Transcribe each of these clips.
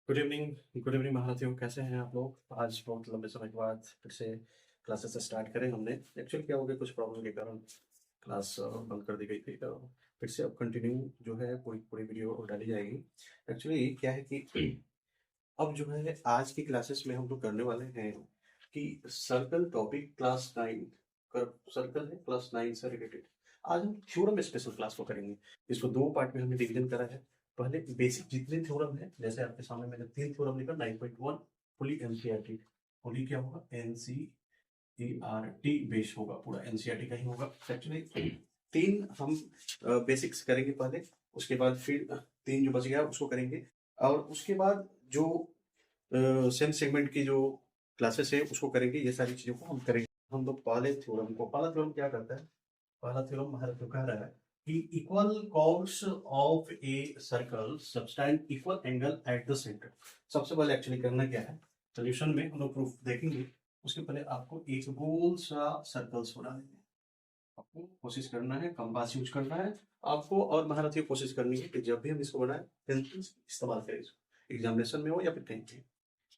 Good evening महारथियों, कैसे हैं आप लोग? आज बहुत लंबे समय के बाद फिर से क्लासेस स्टार्ट करें हमने। एक्चुअली क्या हो गया, कुछ प्रॉब्लम के कारण क्लास बंद कर दी गई थी। फिर से अब कंटिन्यू जो है पूरी पूरी वीडियो डाली जाएगी। एक्चुअली क्या है कि अब जो है आज की क्लासेस में हम लोग करने वाले हैं कि सर्कल टॉपिक क्लास 9 कर सर्कल है क्लास 9 से रिलेटेड। आज हम थ्योरम स्पेशल क्लास को करेंगे। इसको दो पार्ट में हमने डिवीजन करा है। पहले बेसिक जितने थ्योरम है, जैसे आपके सामने मैंने 3 थ्योरम लिखा 9.1 फुली एनसीईआरटी। फुली क्या होगा? एनसीईआरटी बेस होगा, पूरा एनसीईआरटी का ही होगा। एक्चुअली 3 हम बेसिक्स करेंगे पहले, उसके बाद फिर 3 जो बच गया उसको करेंगे, और उसके बाद जो सेम सेगमेंट की जो क्लासेस है उसको करेंगे। ये सारी चीजों को हम करेंगे। हम लोग पहला थ्योरम क्या करता है? पहला थ्योरम हमारा जो कह रहा है कि equal chords of a circle subtend equal angle at the centre. सबसे पहले एक्चुअली करना क्या है, सोल्यूशन में हम लोग प्रूफ देखेंगे। उसके पहले आपको एक गोल सा सर्कल्स बना लेंगे। आपको कोशिश करना है, कंपास यूज करना है आपको, और महारथी कोशिश करनी है कि जब भी हम इसको बनाए पेंसिल इस्तेमाल करें, इसको एग्जामिनेशन में हो या फिर कहीं भी।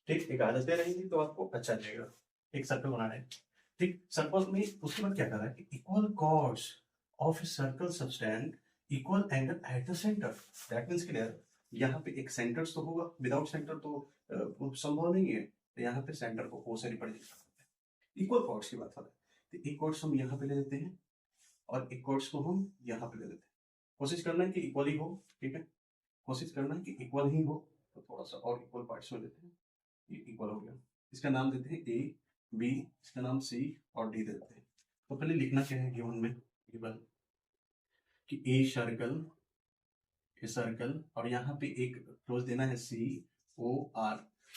ठीक, एक आदतें रहेंगी तो आपको अच्छा लगेगा। एक सर्कल बनाना है। ठीक, सर्कल में उसके बाद क्या कर रहा है कि equal chords of a circle subtend equal angle at the centre. That means clear, यहाँ पे एक सेंटर तो होगा, विदाउट सेंटर तो संभव नहीं है। तो यहाँ पे सेंटर को ओ से रिप्रेजेंट करते हैं। इक्वल कॉर्ड्स की बात हो रही है, तो एक कॉर्ड्स हम यहाँ पे ले लेते हैं और एक कॉर्ड्स को हम यहाँ पे ले लेते हैं। कोशिश करना है कि इक्वल ही हो। ठीक है, कोशिश करना है कि इक्वल ही हो। तो थोड़ा सा और इक्वल पार्ट्स में लेते हैं। ये इक्वल हो गया, इसका नाम देते हैं ए बी, इसका नाम सी और डी देते हैं। तो पहले लिखना क्या है गिवन में, गिवन कि ए सर्कल और यहाँ पे एक क्लोज देना है सी ओ आर।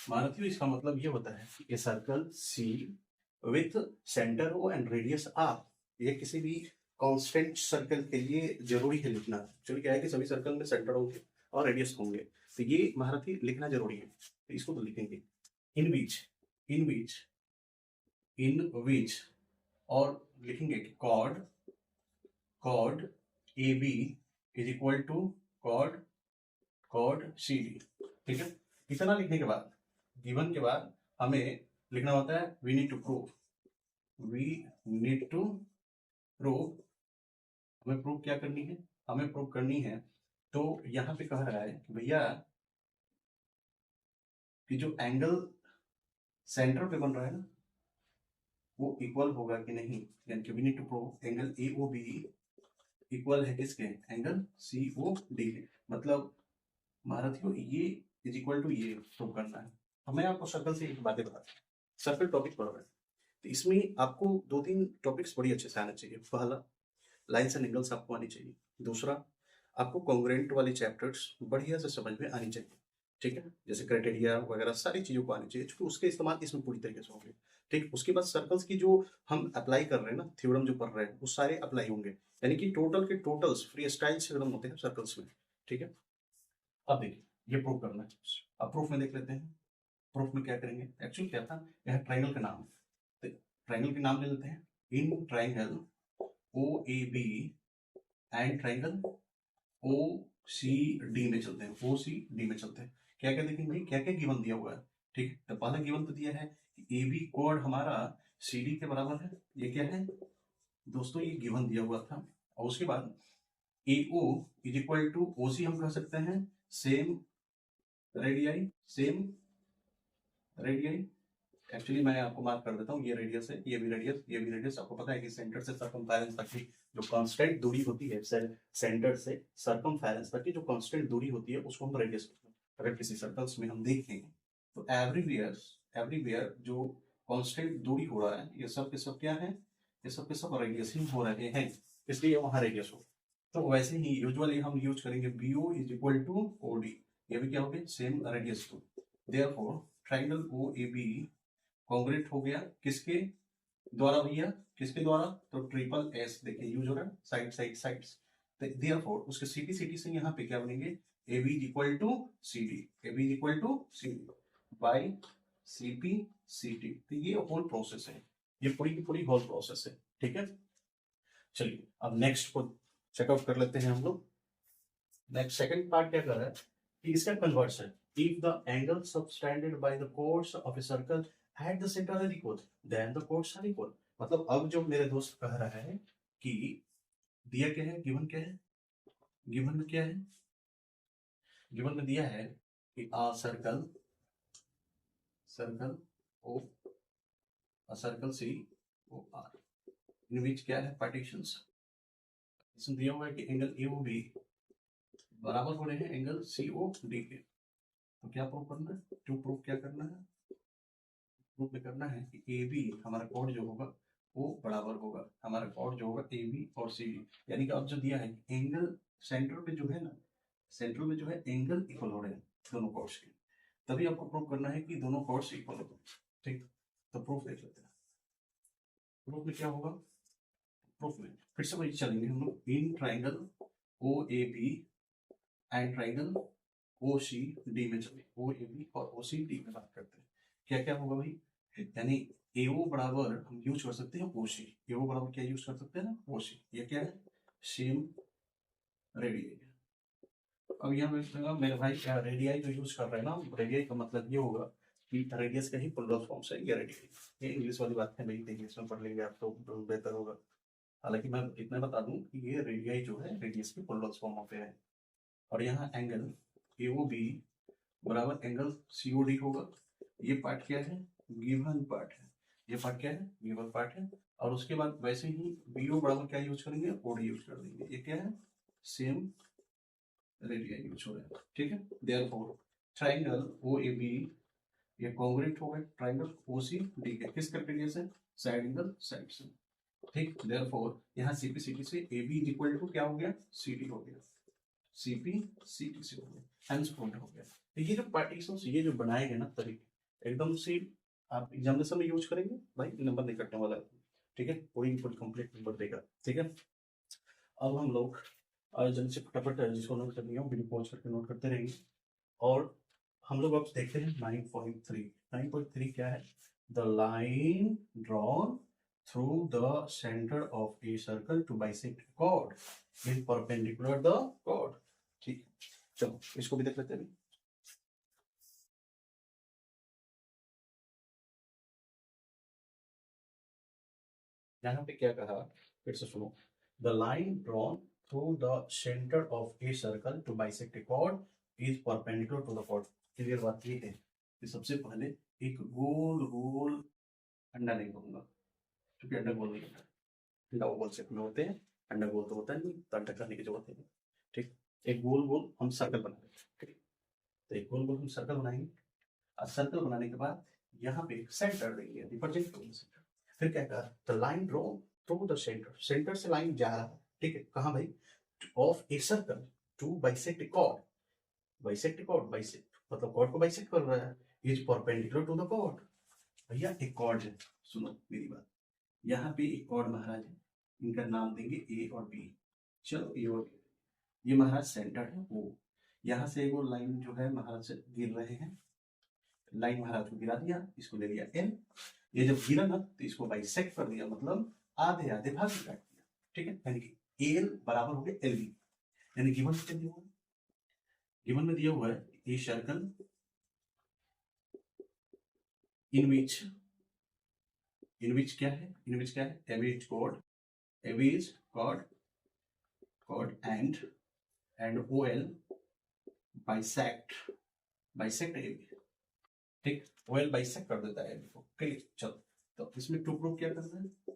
मानथियो, इसका मतलब ये होता है कि a circle C with centre O and radius R. ये किसी भी कांस्टेंट सर्कल के लिए जरूरी है लिखना। चलिए, क्या है कि सभी सर्कल में सेंटर होंगे और रेडियस होंगे, तो ये महारथी लिखना जरूरी है। तो इसको तो लिखेंगे इन विच इन विच इन विच, और लिखेंगे कि chord chord A B is equal to chord chord C D. ठीक है, इतना लिखने के बाद गिवन के बाद हमें लिखना होता है वी नीड टू प्रूव। हमें प्रूव क्या करनी है? हमें प्रूव करनी है, तो यहाँ पे कह रहा है कि भैया कि जो एंगल सेंटर पे बन रहा है ना, वो इक्वल होगा कि नहीं। यानी कि we need to prove angle A O B equal है किसके? एंगल सी ओ डी के। मतलब महारथियों, ये इज इक्वल टू ये प्रूव करना है। तो मैं आपको सर्कल से एक बातें बताता हूँ। सर्कल टॉपिक पढ़ रहे हैं, तो इसमें आपको 2-3 टॉपिक्स बड़ी अच्छे से आना चाहिए। पहला, लाइन्स एंड एंगल्स आपको आनी चाहिए। दूसरा, आपको कॉन्ग्रुएंट वाली चैप्टर्स बढ़िया से समझ में आनी चाहिए। ठीक है, जैसे क्राइटेरिया वगैरह सारी चीजों को आनी चाहिए, क्योंकि उसके इस्तेमाल इसमें पूरी तरीके से होंगे। ठीक, उसके बाद सर्कल्स की जो हम अप्लाई कर रहे हैं ना, थ्योरम जो पढ़ रहे हैं वो सारे अप्लाई होंगे। यानी कि टोटल के टोटल्स फ्री स्टाइल से एकदम होते हैं सर्कल्स में। ठीक है, अब देखिए ये प्रूफ करना है। अब प्रूफ में देख लेते हैं। प्रूफ में क्या करेंगे? एक्चुअली क्या था, यह ट्राइंगल का नाम है, तो ट्राइंगल के नाम ले लेते हैं। इन triangle O A B and triangle O C D में चलते हैं। ओ सी डी में चलते हैं। क्या क्या देखेंगे, क्या क्या गिवन दिया हुआ है। ठीक है, तो पहला गिवन तो दिया है कि ए बी कोड हमारा सी डी के बराबर है। ये क्या है दोस्तों? ये गिवन दिया हुआ था। और उसके बाद A O is equal to O C हम कह सकते हैं same radii, same radii. Actually मैं आपको मार्क कर देता हूँ, ये रेडियस है, ये भी रेडियस, ये भी रेडियस। आपको पता है कि सेंटर से सर्कमफेरेंस तक की जो कांस्टेंट दूरी होती है, सेंटर से सर्कमफेरेंस तक की जो कांस्टेंट दूरी होती है उसको हम रेडियस कहते हैं। अगर किसी सर्कल्स में हम देखें तो एवरीवेयर जो कांस्टेंट दूरी हो रहा है, ये सब के सब क्या है? ये सब के सब रेडियस ही हो रहे हैं, इसलिए वहां रेडियस हो। तो वैसे ही यूजुअली हम यूज करेंगे BO is equal to OD। ये भी क्या हो गया? Same radius too. Therefore triangle OAB congruent हो गया किसके द्वारा भैया? किसके द्वारा? तो ट्रिपल एस देखिए यूज हो रहा है, साइड साइड साइड्स। देयरफॉर उसके सीटी से यहाँ पे क्या बनेंगे? AB is equal to CD, AB is equal to CD by CP CT। तो ये होल प्रोसेस है, ये पूरी की पूरी होल प्रोसेस है। ठीक है, चलिए अब नेक्स्ट को चेकआउट कर लेते हैं हम लोग। नेक्स्ट सेकंड पार्ट क्या कर रहा है कि इसका conversion. if the angle subtended by the chords of a circle at the center are equal, then the chords are equal. मतलब अब जो मेरे दोस्त कह रहा है कि दिया क्या है, गिवन क्या है, गिवन में क्या है, गिवन में दिया है कि a circle O, a circle C O R, इन बीच क्या है, पार्टीशंस, इसमें दिया हुआ है कि एंगल ए ओ बी बराबर हो रहे हैं एंगल सी ओ डी के। तो क्या प्रूव करना है, टू प्रूव क्या करना है, प्रूव में करना है कि ए बी हमारा कोड जो होगा वो बराबर होगा, हमारा कोड जो होगा ए बी और सी डी, यानी कि अब जो दिया है एंगल सेंटर पे जो है ना, सेंटर में जो है एंगल इक्वल हो रहे हैं दोनों कोड्स के, तभी आपको प्रूव करना है कि दोनों कोड्स इक्वल हो। ठीक, तो प्रूफ देख लेते हैं। प्रूफ में क्या होगा, प्रूफ में फिर से वही चलेंगे हम लोग, in triangle O A B and triangle O C D में चले, ओ ए बी और ओ सी डी में बात करते हैं। क्या क्या होगा भाई, यानी ए ओ बराबर हम यूज कर सकते हैं ओ सी, ए ओ बराबर क्या यूज कर सकते हैं ना, ओ सी, ये क्या है, सेम रेडियस। अब यहाँ में मेरे भाई रेडियाई जो यूज कर रहे हैं ना, रेडियाई का मतलब ये होगा कि रेडियस का ही प्लुरल फॉर्म है ये रेडियाई, ये इंग्लिश वाली बात है भाई, इंग्लिश में पढ़ लेंगे आप तो बेहतर होगा। हालांकि मैं इतना बता दूं कि ये रेडियाई जो है रेडियस के प्लुरल फॉर्म होते हैं। और यहाँ एंगल ए ओ बी बराबर एंगल सी ओ डी होगा, ये पार्ट क्या है, गिवन पार्ट है, ये पार्ट क्या है, गिवन पार्ट है। और उसके बाद वैसे ही बी ओ बराबर क्या यूज करेंगे, ओ डी यूज कर देंगे, ये क्या है, सेम रेडियस यूज हो रहा है। ठीक है, therefore triangle O A B ये कॉन्ग्रुएंट होगा ट्राइंगल ओ सी डी के, किस क्राइटेरिया से, साइड एंगल साइड से। ठीक, देयरफॉर यहाँ सीपी सीटी से ए बी इक्वल टू क्या हो गया, सी डी हो गया, सीपी सीटी से हो गया, हेंस पॉइंट हो गया। तो ये जो पार्टीशंस ये जो बनाए गए ना तरीके एकदम से आप एग्जामिनेशन में यूज करेंगे भाई, नंबर नहीं कटने वाला है। ठीक है, पूरी फुल कंप्लीट नंबर देगा। ठीक है, अब हम लोग जल्दी से फटाफट जिसको नोट करनी है वीडियो पॉज करके नोट करते रहेंगे। और हम लोग अब देखते हैं 9.3। 9.3 क्या है, the line drawn through the center of a circle to bisect a chord is perpendicular the chord। ठीक, चलो इसको भी देख लेते हैं। यहाँ पे क्या कहा, फिर से सुनो, the line drawn through the centre of a circle to bisect a chord is perpendicular to the chord। Clear बात ये है कि सबसे पहले एक गोल गोल अंडा नहीं कहूंगा क्योंकि अंडा गोल नहीं होता, अंडा ओवल शेप में होते हैं, अंडा गोल तो होता नहीं, तो अंडा करने की जरूरत है। ठीक, एक गोल गोल हम सर्कल बनाएंगे। ठीक, तो एक गोल गोल हम सर्कल बनाएंगे, और सर्कल बनाने के बाद यहाँ पे सेंटर देंगे, रिप्रेजेंट करेंगे सेंटर। फिर क्या कहा, the line draw through the centre, centre से लाइन जा रहा है, ठीक है, कहाँ भाई, of a circle to bisect a chord, bisect chord, bisect मतलब कॉर्ड को बाइसेक्ट कर रहा है, is perpendicular to the chord. भैया एक कॉर्ड है, सुनो मेरी बात, यहाँ पे एक कॉर्ड महाराज है, इनका नाम देंगे ए और बी। चलो ए और बी, ये महाराज सेंटर है वो, यहाँ से वो लाइन जो है महाराज से गिर रहे हैं, लाइन महाराज को गिरा दिया, इसको ले लिया एल, ये जब गिरा ना तो इसको बाइसेक्ट कर दिया, मतलब आधे आधे भाग में काट दिया। ठीक है, यानी कि एल बराबर हो गया एल बी, यानी गिवन में दिया हुआ है, गिवन में दिया हुआ है ए सर्कल इन विच क्या है, इन विच क्या है, average chord, average chord chord and O L bisect, bisect A B. ठीक, ओ एल बाइसेक्ट कर देता है ए बी को। क्लियर, चलो तो इसमें टू प्रूफ क्या करना है,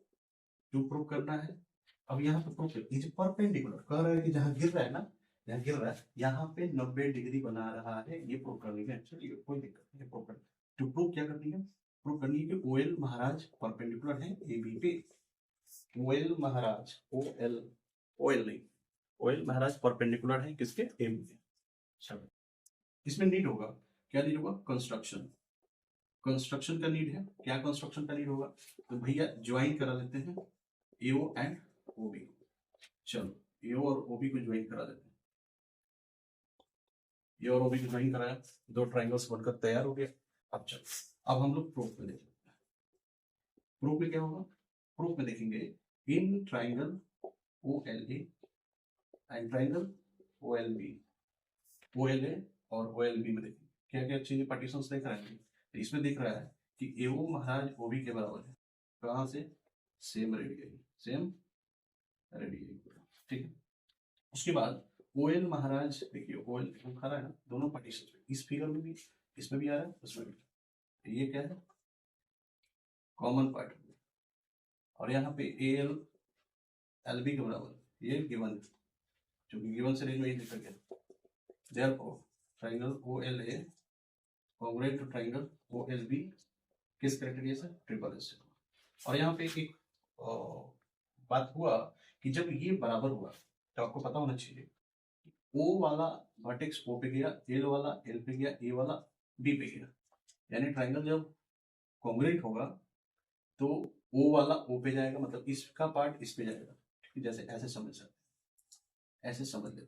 टू प्रूफ करना है। अब यहाँ पे प्रूफ इज परपेंडिकुलर कह रहा है कि जहां गिर रहा है ना, जहां गिर रहा है यहाँ पे 90 डिग्री बना रहा है, ये प्रूफ करनी है। चलिए कोई दिक्कत नहीं, प्रूफ करनी, टू प्रूफ क्या करनी है, प्रूफ करनी है कि ओएल महाराज परपेंडिकुलर है ए बी पे, ओएल महाराज ओएल, ओएल नहीं, ओएल महाराज परपेंडिकुलर है किसके, ए बी पे। चलो इसमें नीड होगा, क्या नीड होगा, कंस्ट्रक्शन, कंस्ट्रक्शन का नीड है। क्या कंस्ट्रक्शन का नीड होगा, तो भैया ज्वाइन करा लेते हैं एओ एंड ओबी, चलो एओ और ओबी को ज्वाइन करा देते हैं, ए और ओबी को ज्वाइन कराया, दो ट्राइंगल्स बनकर तैयार हो गया। अब चलो, अब हम लोग प्रूफ में देखेंगे, प्रूफ में क्या होगा, प्रूफ में देखेंगे in triangle O L A and triangle O L B, O L A और ओ एल बी में देखेंगे क्या क्या चीजें पार्टीशन देख रहे हैं, तो इसमें दिख रहा है कि एओ महाराज ओबी के बराबर है, कहाँ से, सेम रेडियस, सेम रेडियस, ठीक है। उसके बाद ओएल महाराज, देखिए ओएल खा रहा है ना दोनों पार्टीशन में, इस फिगर में भी, इसमें भी आ रहा है उसमें भी, ये क्या है कॉमन पार्ट, और यहाँ पे ए एल एल बी के बराबर, ये गिवन है, क्योंकि गिवन से रेंज में ही लिखा गया, therefore triangle O L A congruent to triangle O L B किस क्राइटेरिया से, ट्रिपल एस से। और यहाँ पे एक बात हुआ कि जब ये बराबर हुआ तो आपको पता होना चाहिए ओ वाला वर्टेक्स ओ पे गया, एल वाला एल पे गया, ए वाला बी पे गया, यानी ट्राइंगल जब कॉन्ग्रुएंट होगा तो ओ वाला ओ पे जाएगा, मतलब इसका पार्ट इस पे जाएगा, जैसे ऐसे समझ सकते, ऐसे समझ लेते,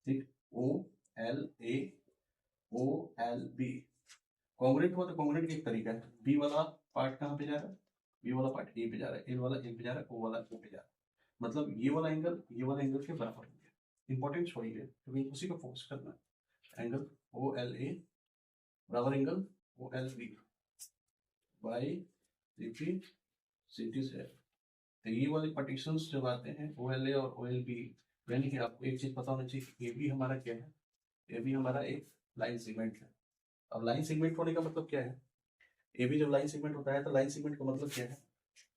ठीक, O L A O L B congruent हुआ तो कॉन्ग्रुएंट एक तरीका है, बी वाला पार्ट कहाँ पे जा रहा है, बी वाला पार्ट ए पे जा रहा है, एल वाला ए पे जा रहा है, ओ वाला ओ पे जा रहा है, मतलब ये वाला एंगल के बराबर हो गया। इंपॉर्टेंट वही है क्योंकि उसी को फोकस करना है, एंगल ओ एल ए बराबर angle O L B by city से। तो ये वाले पार्टीशंस जब आते हैं ओ एल ए और ओ एल बी, यानी कि आपको एक चीज पता होना चाहिए कि ए बी हमारा क्या है, ए बी हमारा एक लाइन सेगमेंट है। अब लाइन सेगमेंट होने का मतलब क्या है, ए बी जब लाइन सेगमेंट होता है तो लाइन सेगमेंट का मतलब क्या है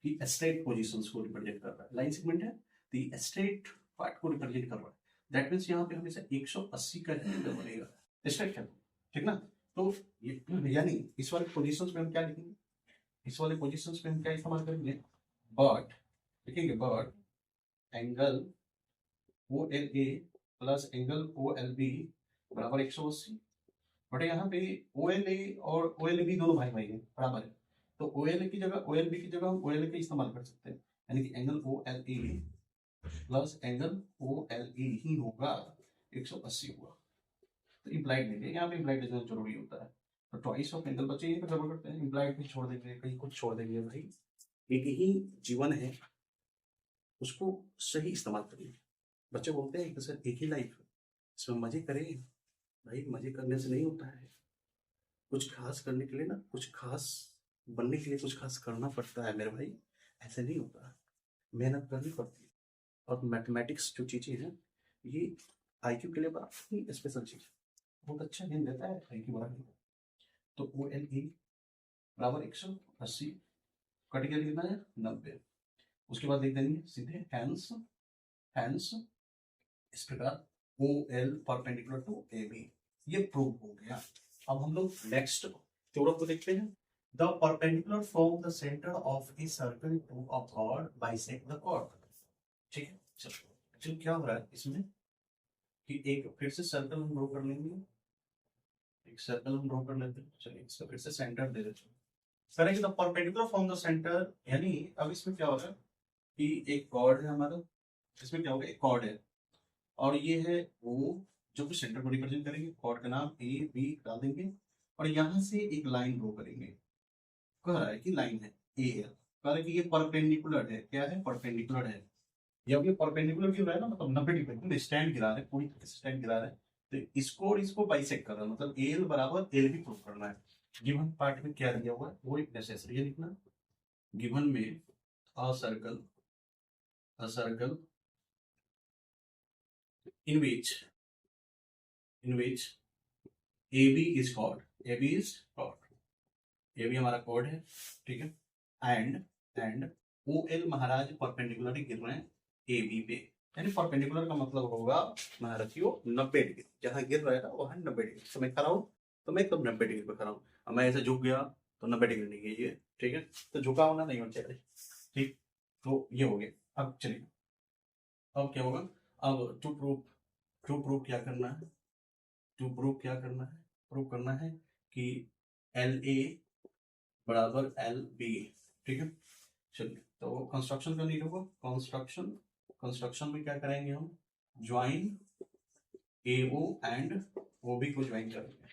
कि स्ट्रेट पोजीशंस को रिप्रेजेंट कर रहा है, लाइन सेगमेंट है तो स्ट्रेट पार्ट को रिप्रेजेंट कर रहा है, दैट मींस यहाँ पे हमेशा 180 का एंगल बनेगा, स्ट्रेट है, ठीक ना। तो ये यानी इस वाले पोजीशंस में हम क्या लिखेंगे, इस वाले पोजीशंस में हम क्या इस्तेमाल करेंगे, बट लिखेंगे but angle O L A plus angle O L B बराबर 180, बट यहाँ पे ओ एल ए और ओ एल बी दोनों भाई भाई है, बराबर है, तो ओ एल की जगह ओ एल बी की जगह हम ओ एल के इस्तेमाल कर सकते हैं, यानी कि angle O L A plus angle O L A ही होगा 180 होगा, तो इम्प्लाइड लेंगे, यहाँ पे इम्प्लाइड लेना जरूरी होता है, तो ट्वाइस ऑफ एंगल बचे, यहीं पे गड़बड़ करते हैं, इम्प्लाइड भी छोड़ देंगे, कहीं कुछ छोड़ देंगे, भाई एक ही जीवन है उसको सही इस्तेमाल करिए। बच्चे बोलते हैं कि सर एक ही लाइफ है इसमें मजे करें, भाई मजे करने से नहीं होता है, कुछ खास करने के लिए ना, कुछ खास बनने के लिए कुछ खास करना पड़ता है मेरे भाई, ऐसे नहीं होता है, मेहनत करनी पड़ती है। और मैथमेटिक्स जो चीज़ें हैं ये आईक्यू के लिए बड़ा ही स्पेशल चीज़ है, बहुत अच्छा गेम देता है आईक्यू बढ़ाने को। तो ओ एल ई बराबर 180 कट गया, कितना है 90, उसके बाद देख देंगे सीधे हैंस हैंस इस प्रकार O L perpendicular to A B, ये प्रूव हो गया। अब हम लोग नेक्स्ट थ्योरम को देखते हैं, the perpendicular from the centre of a circle to a chord bisect the chord, ठीक है। चलो एक्चुअली क्या हो रहा है इसमें कि एक फिर से सर्कल हम ड्रॉ कर लेंगे, एक सर्कल हम ड्रॉ कर लेते हैं, चलिए इसका फिर से सेंटर दे देते हैं, करेंगे the perpendicular from the centre, यानी अब इसमें क्या हो रहा है कि एक कॉर्ड है हमारा, इसमें क्या होगा एक कॉर्ड है और ये है वो जो कि सेंटर को रिप्रेजेंट करेंगे, कॉर्ड का नाम ए बी डाल देंगे और यहाँ से एक लाइन ड्रॉ करेंगे, कह रहा है कि लाइन है ए एल, कह रहा है कि ये परपेंडिकुलर है, क्या है परपेंडिकुलर है, जब ये परपेंडिकुलर क्यों रहा है ना, मतलब 90 डिग्री स्टैंड गिरा रहे हैं, पूरी तरह से स्टैंड गिरा रहे हैं, तो इसको और इसको बाइसेक्ट कर रहा है, मतलब एल बराबर एल भी प्रूव करना है। गिवन पार्ट में क्या दिया हुआ है वो एक नेसेसरी है लिखना, गिवन में a circle in which AB is chord, AB is chord, AB हमारा chord है, ठीक है, एंड OL महाराज परपेंडिकुलर गिर रहे हैं AB पे, यानी परपेंडिकुलर का मतलब होगा महारथियों 90 डिग्री, जहां गिर रहा है ना वहां 90 डिग्री, तो मैं खड़ा हूं तो मैं एकदम 90 डिग्री पे खड़ा हूं, अब मैं ऐसे झुक गया तो 90 डिग्री नहीं है ये, ठीक है, तो झुका होना नहीं होना चाहिए, ठीक, तो ये हो गया। अब चलिए अब क्या होगा, अब टू प्रूफ क्या करना है, टू प्रूव क्या करना है, प्रूव करना है कि एल ए बराबर एल बी, ठीक है। चलिए तो कंस्ट्रक्शन का नीड होगा, कंस्ट्रक्शन में क्या करेंगे हम, join A O and O B को ज्वाइन करेंगे।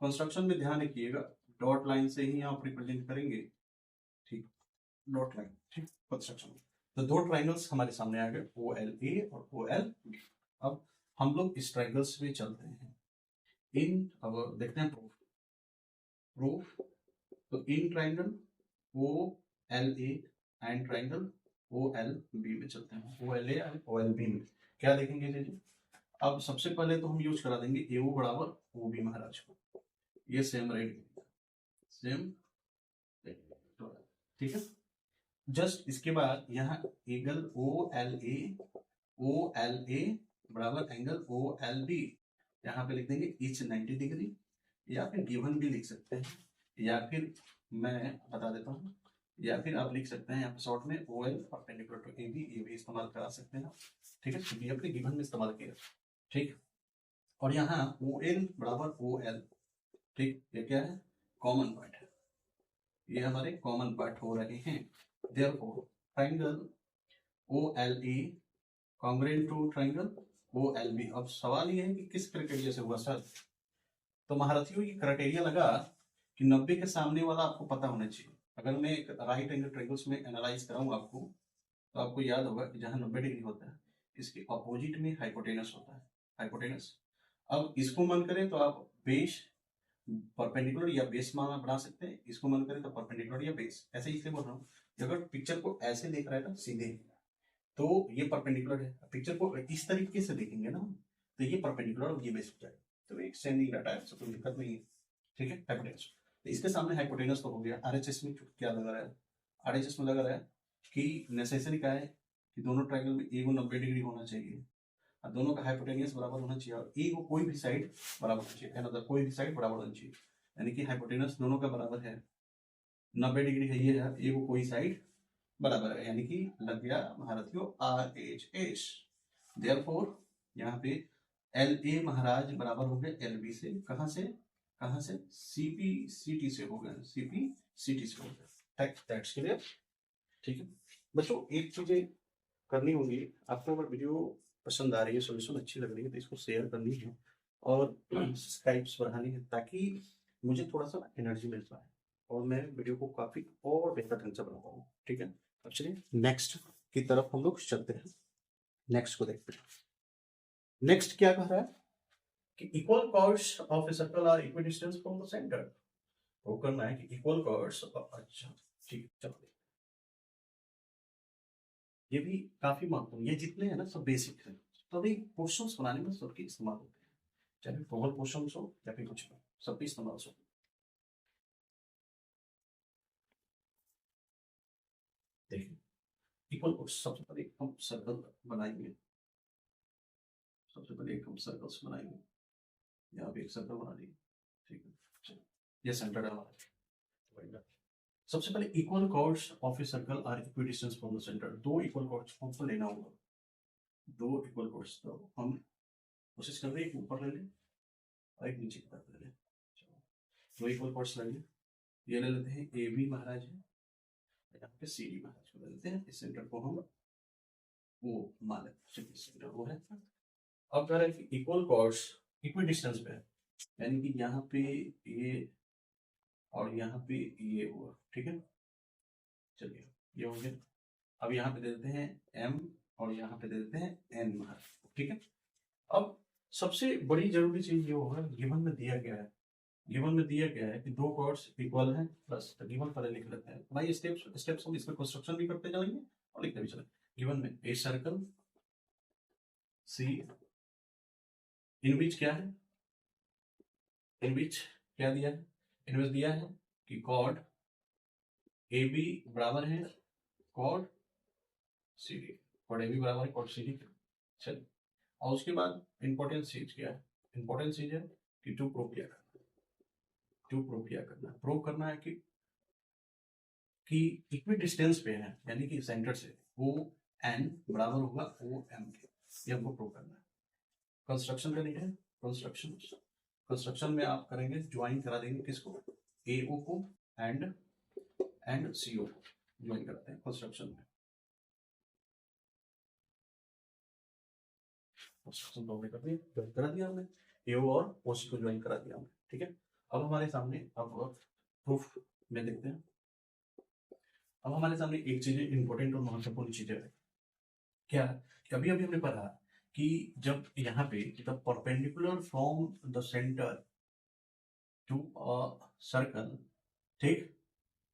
कंस्ट्रक्शन में ध्यान रखिएगा डॉट लाइन से ही आप रिप्रेजेंट करेंगे, ठीक, डॉट लाइन, ठीक, कंस्ट्रक्शन। तो दो ट्राइंगल्स हमारे सामने आ गए, ओ एल ए और ओ एल बी। अब हम लोग इस ट्राइंगल्स में चलते हैं, इन, अब देखते हैं प्रूफ। तो in triangle O L A and triangle O L B में चलते हैं। O L A and O L B में क्या देखेंगे जी? अब सबसे पहले तो हम यूज करा देंगे ए ओ बराबर ओ बी महाराज को, ये सेम रहेगा, सेम, ठीक है। जस्ट इसके बाद यहाँ एंगल ओ एल ए बराबर एंगल ओ एल बी, यहाँ पे लिख देंगे इच 90 डिग्री, या फिर गिवन भी लिख सकते हैं, या फिर मैं बता देता हूँ, या फिर आप लिख सकते हैं यहाँ पे शॉर्ट में ओ एल परपेंडिकुलर टू ए भी इस्तेमाल करा सकते हैं, ठीक है। तो ये अपने गिवन में इस्तेमाल किया, ठीक। और यहाँ ओ एल बराबर ओ एल, ठीक, ये क्या है? कॉमन पॉइंट है, ये हमारे कॉमन पॉइंट हो रहे हैं। Therefore triangle O L A congruent to triangle O L B. अब सवाल ये है कि किस क्राइटेरिया से हुआ सर? तो महारथियों ये क्राइटेरिया लगा कि 90 के सामने वाला आपको पता होना चाहिए। अगर मैं एक राइट एंगल ट्राइंगल्स में एनालाइज कराऊं आपको, तो आपको याद होगा कि जहां 90 डिग्री होता है, इसके अपोजिट में हाइपोटेनस होता है, हाइपोटेनस। अब इसको मन करें तो आप बेस परपेंडिकुलर या बेस माना बना सकते हैं, इसको मन करें तो परपेंडिकुलर या बेस। ऐसे इसलिए बोल रहा हूँ कि अगर पिक्चर को ऐसे देख रहा है ना सीधे, तो ये परपेंडिकुलर है। पिक्चर को इस तरीके से देखेंगे ना, तो ये परपेंडिकुलर और ये बेस हो जाएगा, तो एक सेंडिंग डाटा है, कोई दिक्कत नहीं है, ठीक है। हाइपोटेनस, तो इसके सामने हाइपोटेनस तो हो गया। आरएचएस में क्या लगा रहा है? आरएचएस में लगा रहा है कि नेसेसरी क्या है कि दोनों ट्रायंगल में ए को 90 डिग्री होना चाहिए, और दोनों का हाइपोटेनियस बराबर होना चाहिए, और ए को कोई भी साइड बराबर होना चाहिए, मतलब कोई भी साइड बराबर होना चाहिए, यानी कि हाइपोटेनस दोनों का बराबर है, 90 डिग्री है ये है, ए को कोई साइड बराबर है, यानी कि लग गया महारथियों आर एच एस। देयरफॉर यहाँ पे एल ए महाराज बराबर हो गए एल बी से, कहाँ से? सीपी सीटी से हो गए, सीपी सीटी से हो गए, दैट्स क्लियर, ठीक है बच्चों। एक चीजें करनी होगी आपको, अगर वीडियो पसंद आ रही है, सोल्यूशन अच्छी लग रही है, तो इसको शेयर करनी है और सब्सक्राइब्स बढ़ानी है, ताकि मुझे थोड़ा सा एनर्जी मिल पाए और मैं वीडियो को काफी और बेहतर ढंग से बना पाऊँ, ठीक है। अब चलिए नेक्स्ट की तरफ हम लोग चलते हैं, नेक्स्ट को देखते हैं। नेक्स्ट क्या कह रहा है कि equal chords of a circle are equidistance from the centre. वो करना है कि इक्वल कॉर्ड्स, अच्छा ठीक है चलो, ये भी काफी महत्वपूर्ण, ये जितने हैं ना सब बेसिक है, तभी क्वेश्चंस बनाने में सबके इस्तेमाल होते हैं, चाहे गूगल क्वेश्चंस हो या फिर कुछ हो, सबके इस्तेमाल हो। देखिए इक्वल कोर्स, सबसे पहले हम सर्कल बनाएंगे, सबसे पहले एक हम सर्कल्स बनाएंगे, यहाँ पे एक सर्कल बना लेंगे, ठीक है चलो, ये सेंटर है हमारा। सबसे पहले equal chords of a circle are equidistance from the centre. दो इक्वल कॉर्ड्स हमको लेना होगा, दो इक्वल कॉर्ड्स, तो हम कोशिश कर रहे हैं एक ऊपर ले लें और एक नीचे की तरफ ले लें। दो इक्वल कॉर्ड्स लेंगे, ये ले लेते हैं ए बी महाराज है, यहाँ पे सी डी महाराज को ले लेते हैं, इस सेंटर को हम वो मान लेते हैं, सेंटर वो है। अब कह रहे हैं कि इक्वल कॉर्ड्स इक्वी डिस्टेंस पे है, यानी कि यहाँ पे ये और यहाँ पे ये हुआ, ठीक है चलिए ये हो गया। अब यहाँ पे दे देते हैं m और यहाँ पे दे देते हैं n महाराज, ठीक है। अब सबसे बड़ी जरूरी चीज ये होगा, गिवन में दिया गया है, गिवन में दिया गया है कि दो कॉर्ड्स इक्वल हैं, बस तो गिवन पहले लिख लेते हैं भाई, स्टेप्स हम इसमें कंस्ट्रक्शन भी करते जाएंगे और लिखते भी चलेंगे। गिवन में ए सर्कल सी, इन बीच क्या है, इन बीच क्या दिया है, इन बीच दिया है कि कॉर्ड ए बी बराबर है chord C D, chord A B बराबर है कॉर्ड सी डी, चल। और उसके बाद इंपॉर्टेंट चीज क्या है, इंपॉर्टेंट चीज है कि टू प्रूव किया करना, टू प्रूव किया करना, प्रूव करना है कि इक्वी डिस्टेंस पे है, यानी कि सेंटर से ओ एन बराबर होगा ओ एम के, ये हमको प्रूव करना है। कंस्ट्रक्शन करनी है, कंस्ट्रक्शन में आप करेंगे ज्वाइन करा देंगे किसको, ए ओ को एंड सी ओ को ज्वाइन कराते हैं कंस्ट्रक्शन में। कंस्ट्रक्शन तो हमने कर दिया, ज्वाइन करा दिया हमने, ए ओ और ओ सी को ज्वाइन करा दिया हमने, ठीक है। अब हमारे सामने अब प्रूफ में देखते हैं, अब हमारे सामने एक चीज इंपॉर्टेंट और महत्वपूर्ण चीज है, क्या अभी अभी हमने पढ़ा कि जब यहाँ पे the perpendicular from the centre to a circle, ठीक,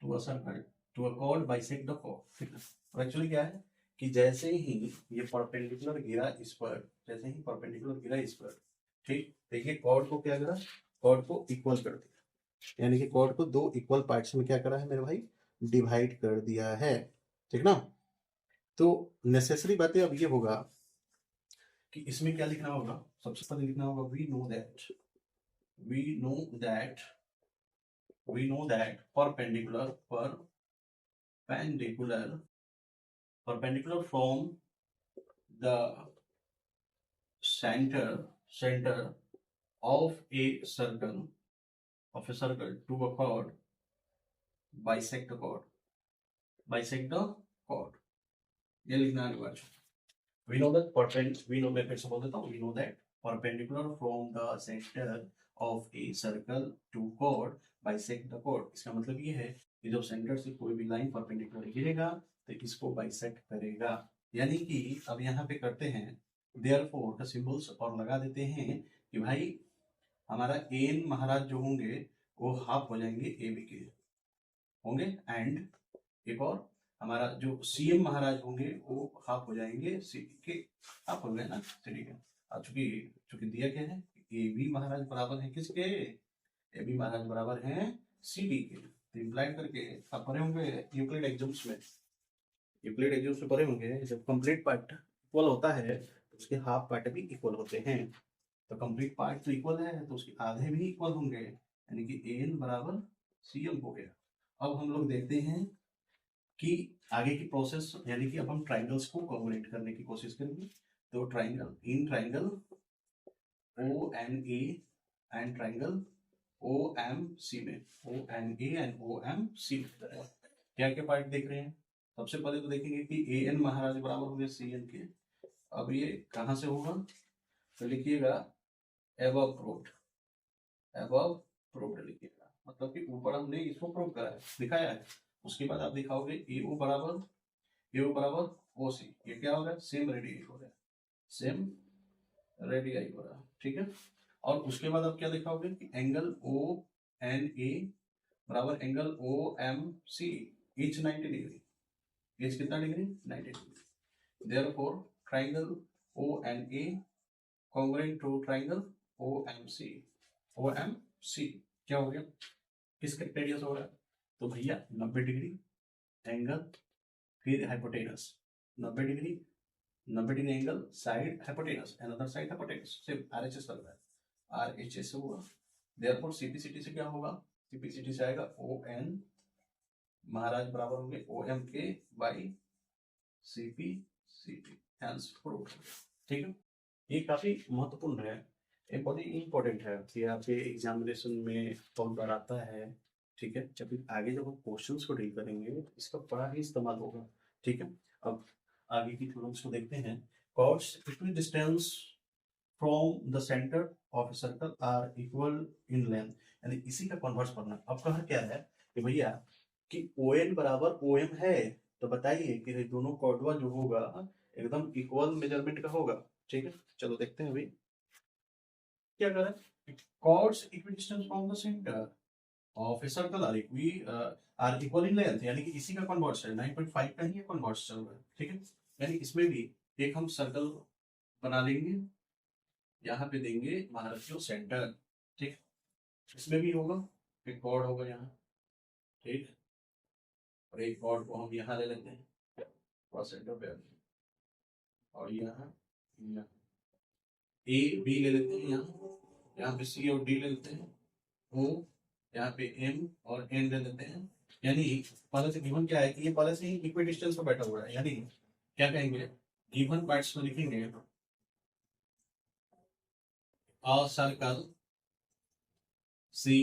to a circle to a chord bisect the chord, ठीक है। तो एक्चुअली क्या है कि जैसे ही ये परपेंडिकुलर गिरा इस पर, जैसे ही परपेंडिकुलर गिरा इस पर, ठीक, देखिए कॉर्ड को क्या करा, कॉर्ड को इक्वल कर दिया, यानी कि कॉर्ड को दो इक्वल पार्ट्स में क्या करा है मेरे भाई, डिवाइड कर दिया है, ठीक ना। तो नेसेसरी बातें अब ये होगा कि इसमें क्या लिखना होगा, सबसे पहले लिखना होगा we know that, we know that, we know that perpendicular, perpendicular, perpendicular from the center of a circle, to a chord, bisect the chord, bisect the chord, ये लिखना अनिवार्य है। We know that we know, मैं फिर से बोल देता हूँ, we know that perpendicular from the center of a circle to chord bisect the chord, इसका मतलब ये है कि जब सेंटर से कोई भी लाइन परपेंडिकुलर गिरेगा तो इसको बाइसेक्ट करेगा, यानी कि अब यहाँ पे करते हैं देयरफॉर द सिंबल्स और लगा देते हैं कि भाई हमारा एन महाराज जो होंगे वो हाफ हो जाएंगे ए बी के होंगे, एंड एक और हमारा जो सीएम महाराज होंगे वो हाफ हो जाएंगे सी के, हाफ हो गए ना सी के। अब चूंकि चूंकि दिया क्या है, ए बी महाराज बराबर है किसके, ए बी महाराज बराबर हैं सी डी के, तो इम्प्लाइड करके आप पढ़े होंगे यूक्लिड एग्जाम्स में, यूक्लिड एग्जाम्स में पढ़े होंगे जब कंप्लीट पार्ट इक्वल होता है तो उसके हाफ पार्ट भी इक्वल होते हैं, तो कंप्लीट पार्ट तो इक्वल है तो उसके आधे भी इक्वल होंगे, यानी कि एन बराबर सी एम हो गया। अब हम लोग देखते हैं कि आगे की प्रोसेस, यानी कि अब हम ट्राइंगल्स को कोऑर्डिनेट करने की कोशिश करेंगे। तो triangle, in triangle O N A and triangle O M C में, O N A and O M C क्या क्या पार्ट देख रहे हैं, सबसे पहले तो देखेंगे कि ए एन महाराज बराबर हो गए सी एन के। अब ये कहाँ से होगा, तो लिखिएगा एबव प्रूव्ड, एबव प्रूव्ड लिखिएगा, मतलब कि ऊपर हमने इसको प्रूव करा है, दिखाया है। उसके बाद आप दिखाओगे ए ओ बराबर, ए ओ बराबर ओ सी, ये क्या हो रहा है, सेम रेडियस हो रहा है, सेम रेडियस हो रहा है, ठीक है। और उसके बाद आप क्या दिखाओगे कि एंगल ओ एन ए बराबर angle O M C, each 90 degree, each कितना degree, 90 degree, therefore triangle O N A congruent to triangle O M C, O M C क्या हो गया, किस रेडियस हो रहा है, तो भैया 90 डिग्री एंगल, फिर hypotenuse 90 degree, 90 degree angle side hypotenuse, another side hypotenuse, सिर्फ आरएचएस चल रहा है, आरएचएस से होगा। देयरफॉर सीपीसीटी से क्या होगा, सीपीसीटी से आएगा ओ एन महाराज बराबर होंगे ओ एम के by CP CP, hence proved, ठीक है। ये काफी महत्वपूर्ण है, ये बहुत ही इंपॉर्टेंट है कि आपके एग्जामिनेशन में बहुत बार आता है, ठीक है। जब आगे जब हम क्वेश्चंस को डील करेंगे इसका बड़ा ही इस्तेमाल होगा, ठीक है। अब आगे की थ्योरम्स को देखते हैं। Chords equidistance from the centre of a circle are equal in length, यानी इसी का कन्वर्स करना। अब कहा क्या है कि भैया कि ओ एन बराबर ओ एम है, तो बताइए कि दोनों कॉर्डवा जो होगा एकदम इक्वल मेजरमेंट का होगा, ठीक है। चलो देखते हैं अभी क्या कर रहा है, chords equidistance from the centre of a circle are equal in length, यानी कि इसी का कन्वर्स है 9.5 का ही कन्वर्स चल रहा है, ठीक है। यानी इसमें भी एक हम सर्कल बना लेंगे, यहाँ पे देंगे हमारा जो सेंटर, ठीक, इसमें भी होगा एक कॉर्ड होगा यहाँ, ठीक, और एक कॉर्ड को हम यहाँ ले लेते हैं थोड़ा सेंटर पे, और यहाँ ए बी ले लेते हैं, यहाँ पे सी और डी ले लेते हैं, ओ यहाँ पे एम और एन ले लेते हैं, यानी पहले से गिवन क्या है कि ये पहले से ही इक्वी डिस्टेंस पर बैठा हुआ है, यानी क्या कहेंगे, गिवन पार्ट्स में लिखेंगे a circle C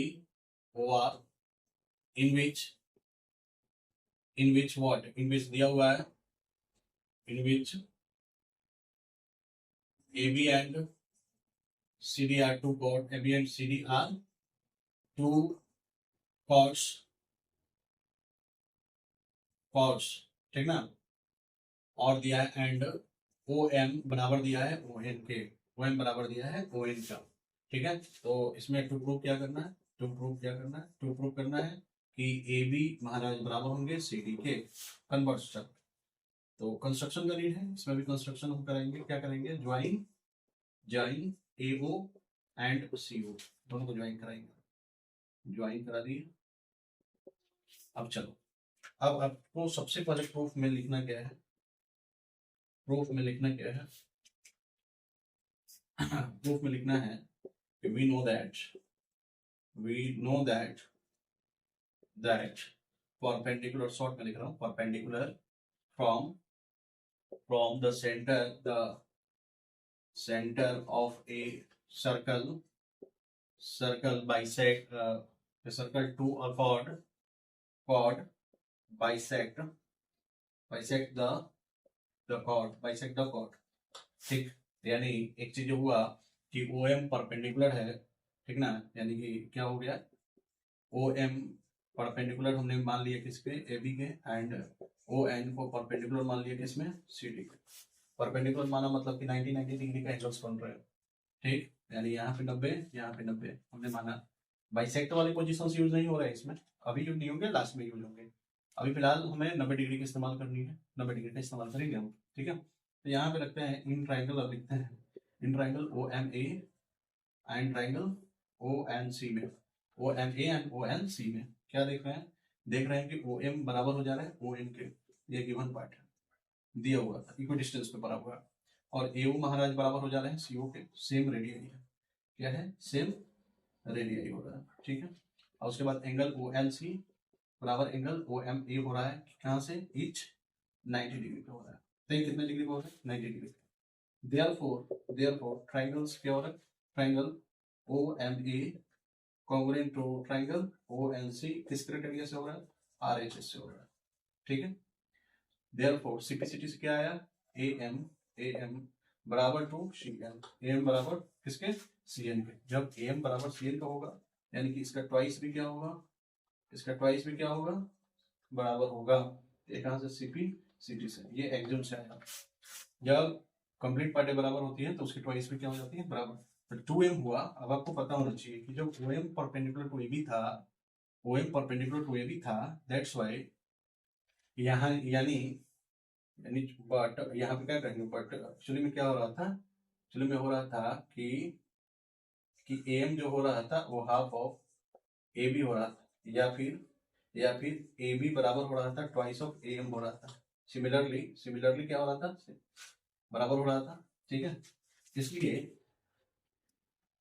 O R in which what, in which दिया हुआ है, in which A B and C D are two chord, A B and C D are two chords, chords, ठीक ना, और दिया है एंड ओ एम बराबर दिया है ओ एन के, ओ एम बराबर दिया है ओ एन का, ठीक है। तो इसमें टू प्रूव क्या करना है, टू प्रूव क्या करना है, टू प्रूव करना है कि ए बी महाराज बराबर होंगे सी डी के। कन्वर्ट तो कंस्ट्रक्शन का रीड है, इसमें भी कंस्ट्रक्शन हम कराएंगे, क्या करेंगे, join join A O and C O, दोनों को ज्वाइन कराएंगे, ज्वाइन करा दिए। अब चलो, अब आपको सबसे पहले प्रूफ में लिखना क्या है, प्रूफ में लिखना क्या है, प्रूफ में लिखना है कि we know that perpendicular, short में लिख रहा हूँ, perpendicular from the center of a circle bisect the circle to a chord bisect the chord। ठीक, यानी एक चीज जो हुआ कि ओ एम परपेंडिकुलर है, ठीक ना, यानी कि क्या हो गया, ओ एम परपेंडिकुलर हमने मान लिया किसके, ए बी के, एंड ओ एन को परपेंडिकुलर मान लिया किसमें, सी डी के। परपेंडिकुलर माना मतलब कि 90 डिग्री का एंगल्स बन रहे हैं, ठीक, यानी यहाँ पे 90, यहाँ पे 90 हमने माना। बाइसेक्ट वाले पोजीशंस यूज नहीं हो रहे हैं इसमें, अभी यूज नहीं होंगे, लास्ट में यूज होंगे। अभी फिलहाल हमें 90 डिग्री का इस्तेमाल करनी है, 90 डिग्री का इस्तेमाल करेंगे हम, ठीक है। तो यहाँ पे रखते हैं इन ट्राइंगल, अब लिखते हैं इन triangle O M A and triangle O N C में, O M A and O N C में क्या देख रहे हैं, देख रहे हैं कि ओ एम बराबर हो जा रहा है ओ एन के, ये गिवन पार्ट है दिया हुआ था, इक्वल डिस्टेंस पे बना हुआ है, और ए ओ महाराज बराबर हो जा रहे हैं सी ओ के, सेम रेडियस है, क्या है, सेम रेडियस हो रहा है, ठीक है। और उसके बाद एंगल ओ एल सी बराबर एंगल ओ एम ए हो रहा है, कहाँ से, ईच 90 डिग्री का हो रहा है, तो ये कितने डिग्री का हो रहा है, 90 डिग्री। देयरफॉर ट्राइंगल्स क्या हो रहा है, triangle O M A congruent to triangle O N C किस क्राइटेरिया से हो रहा है, आर एच एस से हो रहा है, ठीक है। देयरफॉर सिंप्लिसिटी से क्या आया, ए एम बराबर to C N, A M बराबर किसके, सी एन के। जब ए एम बराबर सी एन का होगा, यानी कि इसका ट्वाइस भी क्या होगा, इसका ट्वाइस भी क्या होगा, बराबर होगा, ये कहाँ से, सीपी सीटी से, ये एक्सियम से आया। जब कंप्लीट पार्टें बराबर होती है तो उसकी ट्वाइस भी क्या हो जाती है, बराबर। तो 2m हुआ। अब आपको पता होना चाहिए कि जब OM परपेंडिकुलर टू AB था, OM परपेंडिकुलर टू AB था, दैट्स व्हाई यहाँ यानी बट यहाँ पे क्या करेंगे, बट एक्चुअली में क्या हो रहा था, एक्चुअली में हो रहा था कि AM जो हो रहा था वो हाफ ऑफ AB हो रहा था, या फिर AB बराबर हो रहा था ट्वाइस ऑफ AM हो रहा था। सिमिलरली क्या हो रहा था, बराबर हो रहा था, ठीक है, इसलिए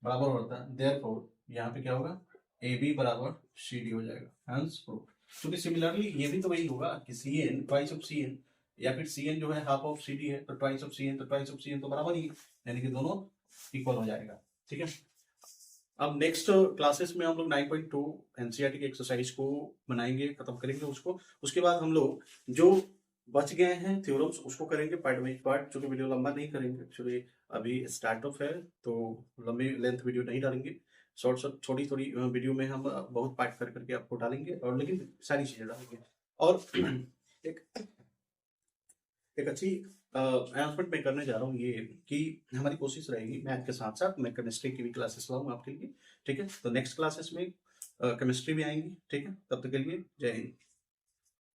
बराबर हो रहा था। देयरफॉर यहाँ पे क्या होगा, AB बराबर CD हो जाएगा, हेंस प्रूफ। क्योंकि सिमिलरली ये भी तो वही होगा कि CN ट्वाइस ऑफ CN, या फिर CN जो है हाफ ऑफ CD है, तो ट्वाइस ऑफ CN तो ट्वाइस ऑफ CN तो बराबर ही, यानी कि दोनों इक्वल हो जाएगा, ठीक है। अब नेक्स्ट क्लासेस में हम लोग 9.2 NCERT की एक्सरसाइज को बनाएंगे, खत्म करेंगे उसको। उसके बाद हम लोग जो बच गए हैं थ्योरम्स उसको करेंगे पार्ट बाई पार्ट, जो कि वीडियो लंबा नहीं करेंगे, एक्चुअली अभी स्टार्टअप है तो लंबी लेंथ वीडियो नहीं डालेंगे, छोटी छोटी वीडियो में हम बहुत पार्ट कर करके आपको डालेंगे, और लेकिन सारी चीजें डालेंगे। और एक अच्छी अनाउंसमेंट मैं करने जा रहा हूँ, ये कि हमारी कोशिश रहेगी मैथ के साथ साथ मैं केमिस्ट्री की भी क्लासेस लाऊंगा आपके लिए, ठीक है। तो नेक्स्ट क्लासेस में केमिस्ट्री भी आएंगी, ठीक है। तब तक के लिए जय हिंद।